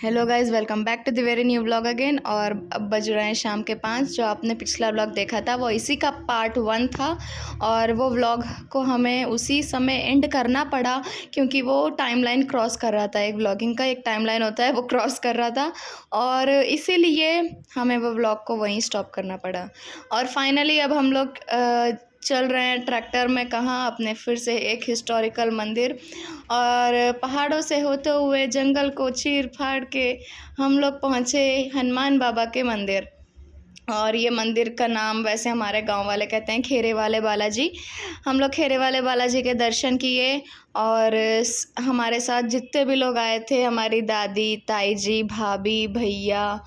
Hello guys, welcome back to the very new vlog again. और अब बज रहे हैं शाम के 5। जो आपने पिछला व्लॉग देखा था वो इसी का पार्ट 1 था और वो व्लॉग को हमें उसी समय एंड करना पड़ा क्योंकि वो टाइमलाइन क्रॉस कर रहा था। एक व्लॉगिंग का एक टाइमलाइन होता है, वो क्रॉस कर रहा था और इसीलिए हमें वो व्लॉग को वहीं स्टॉप करना पड़ा। और फाइनली अब हम लोग चल रहे हैं ट्रैक्टर में कहाँ, अपने फिर से एक हिस्टोरिकल मंदिर। और पहाड़ों से होते हुए जंगल को चीर फाड़ के हम लोग पहुँचे हनुमान बाबा के मंदिर। और ये मंदिर का नाम वैसे हमारे गांव वाले कहते हैं खेरे वाले बालाजी। हम लोग खेरे वाले बालाजी के दर्शन किए और हमारे साथ जितने भी लोग आए थे, हमारी दादी, ताई जी, भाभी, भैया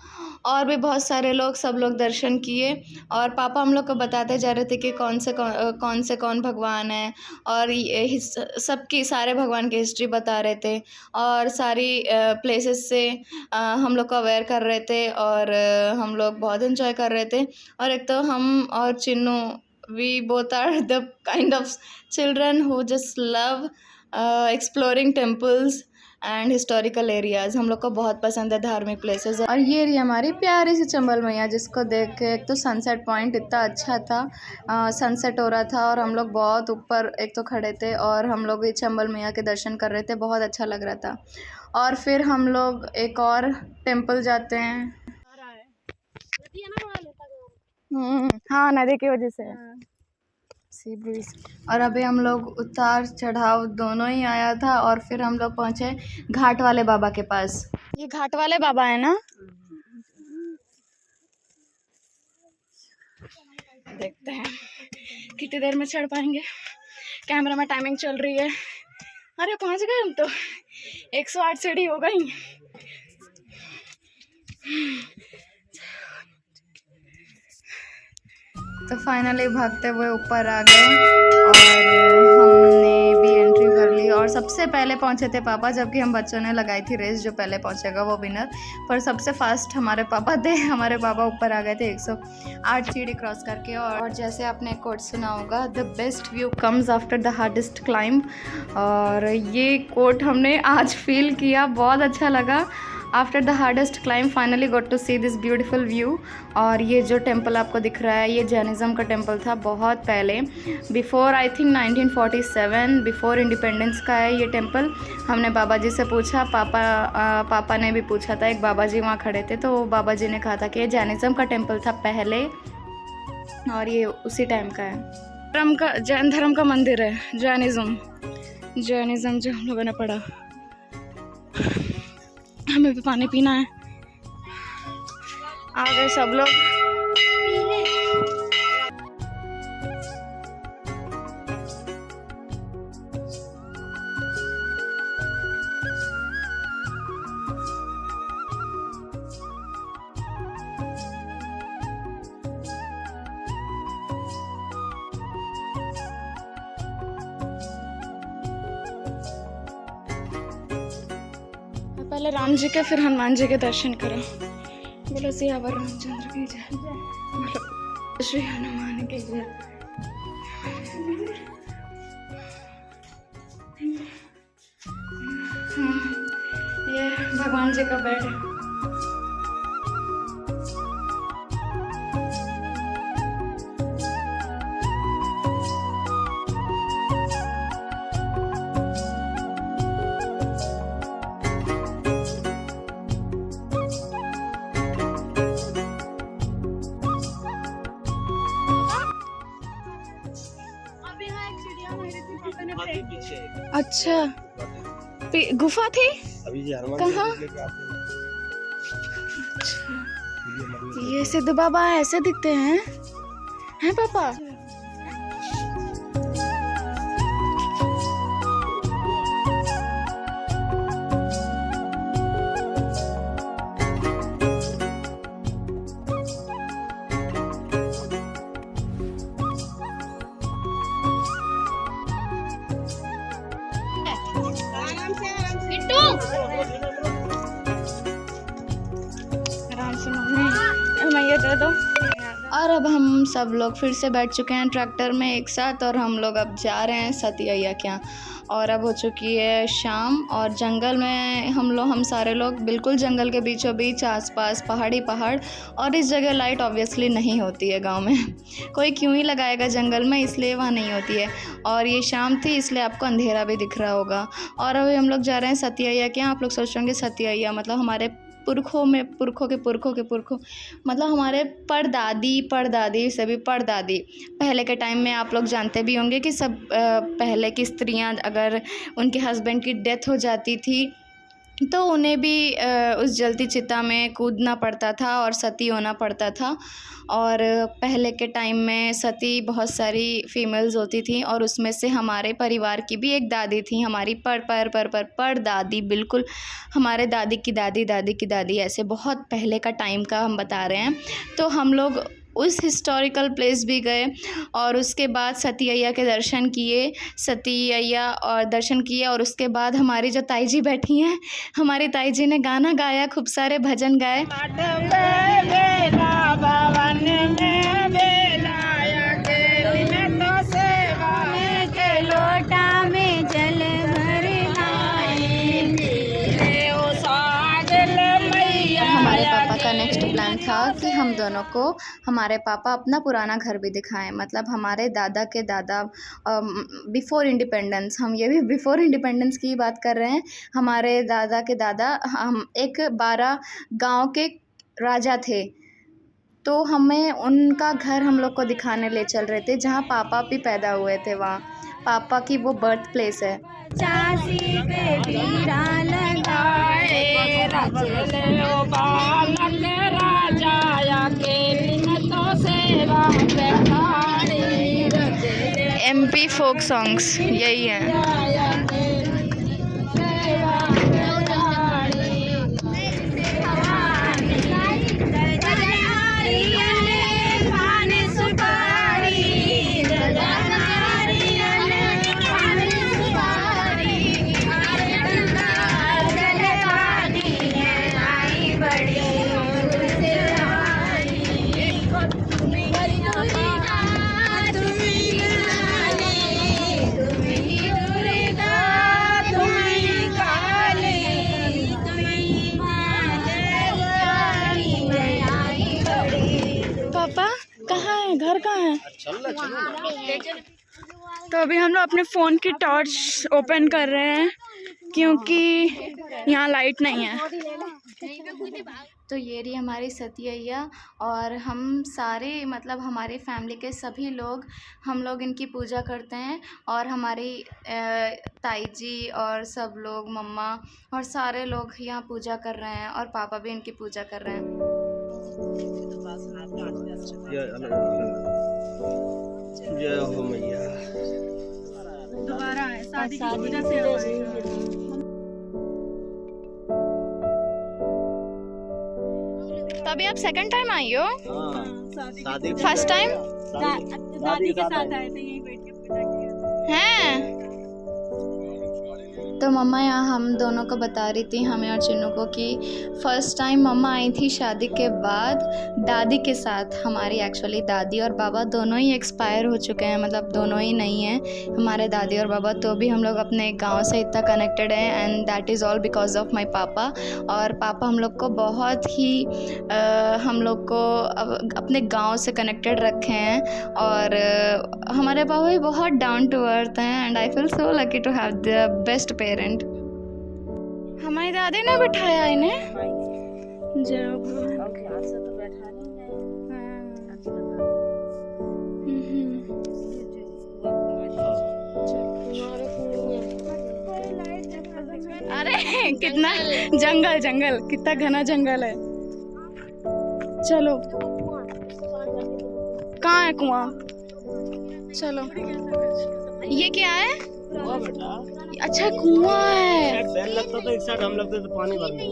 और भी बहुत सारे लोग, सब लोग दर्शन किए। और पापा हम लोग को बताते जा रहे थे कि कौन भगवान है और ये सबकी सारे भगवान की हिस्ट्री बता रहे थे और सारी प्लेसेस से हम लोग को अवेयर कर रहे थे और हम लोग बहुत एंजॉय कर रहे थे। और एक तो हम और Chinnu, we both are the kind of children who just love exploring temples and historical areas. हम लोग को बहुत पसंद है धार्मिक प्लेसेस। और ये रही हमारी प्यारी सी चंबल मैया, जिसको देख के एक तो सनसेट पॉइंट इतना अच्छा था, सनसेट हो रहा था और हम लोग बहुत ऊपर एक तो खड़े थे और हम लोग ये चंबल मैया के दर्शन कर रहे थे, बहुत अच्छा लग रहा था। और फिर हम लोग एक और टेम्पल जाते हैं। हाँ, नदी की वजह से सी ब्रीज। और अभी हम लोग उतार चढ़ाव दोनों ही आया था और फिर हम लोग पहुंचे घाट वाले बाबा के पास। ये घाट वाले बाबा है ना? देखते हैं कितनी देर में चढ़ पाएंगे। कैमरा में टाइमिंग चल रही है। अरे पहुंच गए हम तो, 108 सीढ़ी हो गई। तो फाइनली भागते हुए ऊपर आ गए और हमने भी एंट्री कर ली। और सबसे पहले पहुंचे थे पापा, जबकि हम बच्चों ने लगाई थी रेस, जो पहले पहुंचेगा वो विनर। पर सबसे फास्ट हमारे पापा थे। हमारे पापा ऊपर आ गए थे 108 सीढ़ी क्रॉस करके। और जैसे आपने कोट सुना होगा, the best view comes after the hardest climb. और ये कोट हमने आज फील किया, बहुत अच्छा लगा। After the hardest climb finally got to see this beautiful view. और ये जो टेम्पल आपको दिख रहा है, ये जैनिज़्म का टेम्पल था बहुत पहले, before I think 1947, before independence का है ये टेम्पल। हमने बाबा जी से पूछा, पापा ने भी पूछा था, एक बाबा जी वहाँ खड़े थे, तो बाबा जी ने कहा था कि ये जैनिज़्म का टेम्पल था पहले और ये उसी टाइम का है। जैन धर्म का मंदिर है, जैनिज़्म जो हम लोगों ने पढ़ा। हमें भी पानी पीना है। आ गए सब लोग। पहले राम जी के फिर हनुमान जी के दर्शन करो। बोलो सियावर रामचंद्र की जय, बोलो श्री हनुमान की जय। ये भगवान जी का बेड है। अच्छा, गुफा थी कहाँ? अच्छा, ये सिद्ध बाबा ऐसे दिखते हैं पापा? आराम से मम्मी, मैं ये दे दो। और अब हम सब लोग फिर से बैठ चुके हैं ट्रैक्टर में एक साथ और हम लोग अब जा रहे हैं सती अय्या के यहाँ। और अब हो चुकी है शाम और जंगल में हम सारे लोग बिल्कुल जंगल के बीचों बीच, आसपास पहाड़ी पहाड़। और इस जगह लाइट ऑब्वियसली नहीं होती है गांव में, कोई क्यों ही लगाएगा जंगल में, इसलिए वहाँ नहीं होती है। और ये शाम थी इसलिए आपको अंधेरा भी दिख रहा होगा। और अभी हम लोग जा रहे हैं सती अय्या के यहाँ। आप लोग सोच रहे होंगे सती अय्या मतलब हमारे पुरखों के मतलब हमारे परदादी से भी परदादी पहले के टाइम में आप लोग जानते भी होंगे कि सब पहले की स्त्रियां अगर उनके हस्बैंड की डेथ हो जाती थी तो उन्हें भी उस जलती चिता में कूदना पड़ता था और सती होना पड़ता था। और पहले के टाइम में सती बहुत सारी फीमेल्स होती थी और उसमें से हमारे परिवार की भी एक दादी थी, हमारी पर दादी, बिल्कुल हमारे दादी की दादी ऐसे बहुत पहले का टाइम का हम बता रहे हैं। तो हम लोग उस हिस्टोरिकल प्लेस भी गए और उसके बाद सती अय्या के दर्शन किए और उसके बाद हमारी जो ताई जी बैठी हैं, हमारी ताई जी ने गाना गाया, खूब सारे भजन गाए। हमारे पापा का नेक्स्ट प्लान था कि हम दोनों को हमारे पापा अपना पुराना घर भी दिखाएं, मतलब हमारे दादा के दादा बिफ़ोर इंडिपेंडेंस, हम ये भी बिफ़ोर इंडिपेंडेंस की बात कर रहे हैं। हमारे दादा के दादा हम एक 12 गांव के राजा थे, तो हमें उनका घर हम लोग को दिखाने ले चल रहे थे जहाँ पापा भी पैदा हुए थे, वहाँ पापा की वो बर्थ प्लेस है। MP फोक सॉन्ग्स यही है। पापा कहाँ है, घर कहाँ है? तो अभी हम लोग अपने फ़ोन की टॉर्च ओपन कर रहे हैं क्योंकि यहाँ लाइट नहीं है। तो ये रही हमारी सती अय्या और हम सारे मतलब हमारी फैमिली के सभी लोग हम लोग इनकी पूजा करते हैं और हमारी ताई जी और सब लोग, मम्मा और सारे लोग यहाँ पूजा कर रहे हैं और पापा भी इनकी पूजा कर रहे हैं। जय हो मैया। दोबारा है शादी की वजह से। तो अभी आप सेकंड टाइम आई हो? शादी फर्स्ट टाइम दादी के साथ आए थे, यहीं बैठ के पूजा किया हैं। तो मम्मा यहाँ हम दोनों को बता रही थी, हमें और चिन्नू को, कि फ़र्स्ट टाइम मम्मा आई थी शादी के बाद दादी के साथ। हमारी एक्चुअली दादी और बाबा दोनों ही एक्सपायर हो चुके हैं, मतलब दोनों ही नहीं हैं हमारे दादी और बाबा। तो भी हम लोग अपने गांव से इतना कनेक्टेड हैं and that is all because of my पापा। और पापा हम लोग को बहुत ही हम लोग को अपने गाँव से कनेक्टेड रखे हैं और हमारे पापा भी बहुत डाउन टू अर्थ हैं and I feel so lucky to have the best parent. हमारी दादी ने बिठाया इन्हें। अरे कितना जंगल, कितना घना जंगल है। चलो कहाँ है कुआं? चलो ये क्या है? अच्छा कुआं है। बैल लगता था एक साइड, हम लगते थे पानी भरने,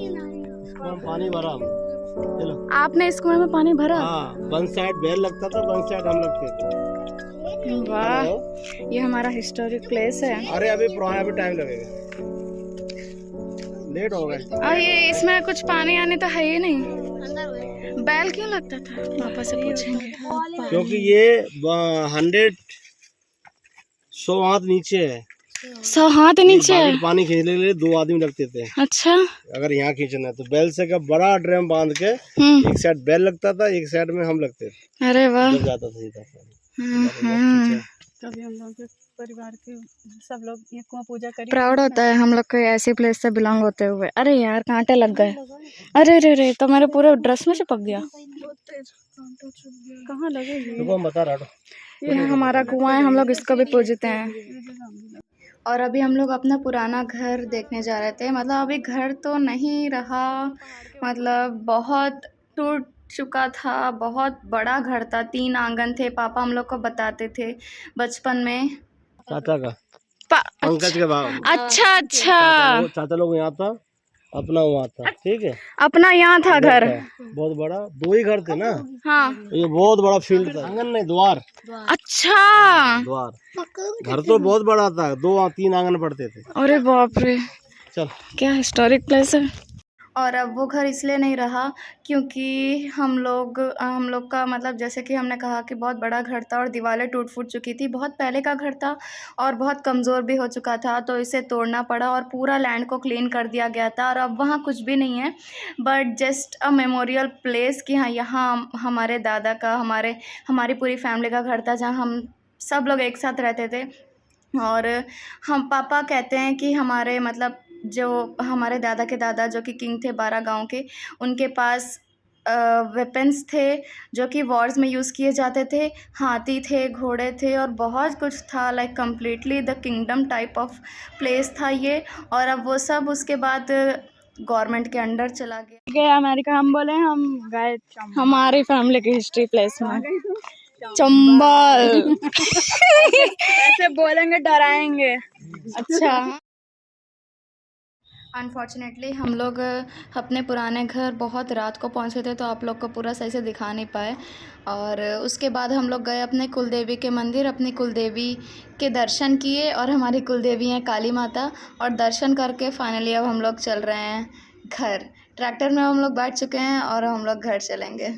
इसको पानी भरा हम। चलो आपने इस कुएं में पानी भरा? हाँ, वन साइड बैल लगता था, वन साइड हम लगते थे। वाह, ये हमारा हिस्टोरिक प्लेस है। अरे अभी पुराना, अभी टाइम लगेगा, लेट हो गए। और ये इसमें कुछ पानी आने तो है ही नहीं, बैल क्यों लगता था? पापा से पूछेंगे। क्योंकि ये 100 हाथ नीचे है। 100 हाथ नीचे है। बाल्टी पानी खींचने के लिए 2 आदमी लगते थे। अच्छा। अगर यहाँ खींचना है तो बैल से का बड़ा ड्रम बांध के एक साइड बैल लगता था, एक साइड में हम लगते थे। अरे वाह। जब जाता था सीधा पानी। कभी हम लोग के परिवार के सब लोग ये कुआं पूजा करी। प्राउड होता है हम लोग को ऐसी प्लेस से बिलोंग होते हुए। अरे यार कांटे लग गए। अरे रे रे, तो मेरे पूरे ड्रेस में चिपक गया। कहाँ लगे ये? देखो हम बता रहा ये हमारा कुआं है, हम लोग इसको भी पूजते हैं। और अभी हम लोग अपना पुराना घर देखने जा रहे थे। मतलब अभी घर तो नहीं रहा, मतलब बहुत टूट चुका था। बहुत बड़ा घर था, 3 आंगन थे। पापा हम लोग को बताते थे बचपन में। चाचा का, पंकज के बाप। अच्छा अच्छा, चाचा लोग यहाँ था, अपना वहाँ था। ठीक है, अपना यहाँ था घर। बहुत बड़ा, 2 ही घर थे ना। हाँ, ये बहुत बड़ा फील्ड था। आंगन नहीं, द्वार। अच्छा, द्वार। घर तो बहुत बड़ा था, 2-3 आंगन पड़ते थे। अरे बाप रे, चल क्या हिस्टोरिक प्लेस है। और अब वो घर इसलिए नहीं रहा क्योंकि हम लोग का मतलब जैसे कि हमने कहा कि बहुत बड़ा घर था और दीवारें टूट फूट चुकी थी। बहुत पहले का घर था और बहुत कमज़ोर भी हो चुका था, तो इसे तोड़ना पड़ा और पूरा लैंड को क्लीन कर दिया गया था। और अब वहाँ कुछ भी नहीं है, but just a memorial place कि हाँ, यहाँ हमारे दादा का, हमारी पूरी फैमिली का घर था, जहाँ हम सब लोग एक साथ रहते थे। और हम पापा कहते हैं कि हमारे मतलब जो हमारे दादा के दादा जो कि किंग थे 12 गांव के, उनके पास वेपन्स थे जो कि वॉर्स में यूज़ किए जाते थे। हाथी थे, घोड़े थे और बहुत कुछ था। Like completely the kingdom type of place था ये। और अब वो सब उसके बाद गवर्नमेंट के अंडर चला गया। अमेरिका हम बोले, हम गए हमारी फैमिली की हिस्ट्री प्लेस में चंबल। ऐसे बोलेंगे, डराएंगे। अच्छा। अनफॉर्चुनेटली हम लोग अपने पुराने घर बहुत रात को पहुंचे थे, तो आप लोग को पूरा सही से दिखा नहीं पाए। और उसके बाद हम लोग गए अपने कुलदेवी के मंदिर, अपनी कुलदेवी के दर्शन किए। और हमारी कुलदेवी हैं काली माता। और दर्शन करके फाइनली अब हम लोग चल रहे हैं घर। ट्रैक्टर में हम लोग बैठ चुके हैं और हम लोग घर चलेंगे।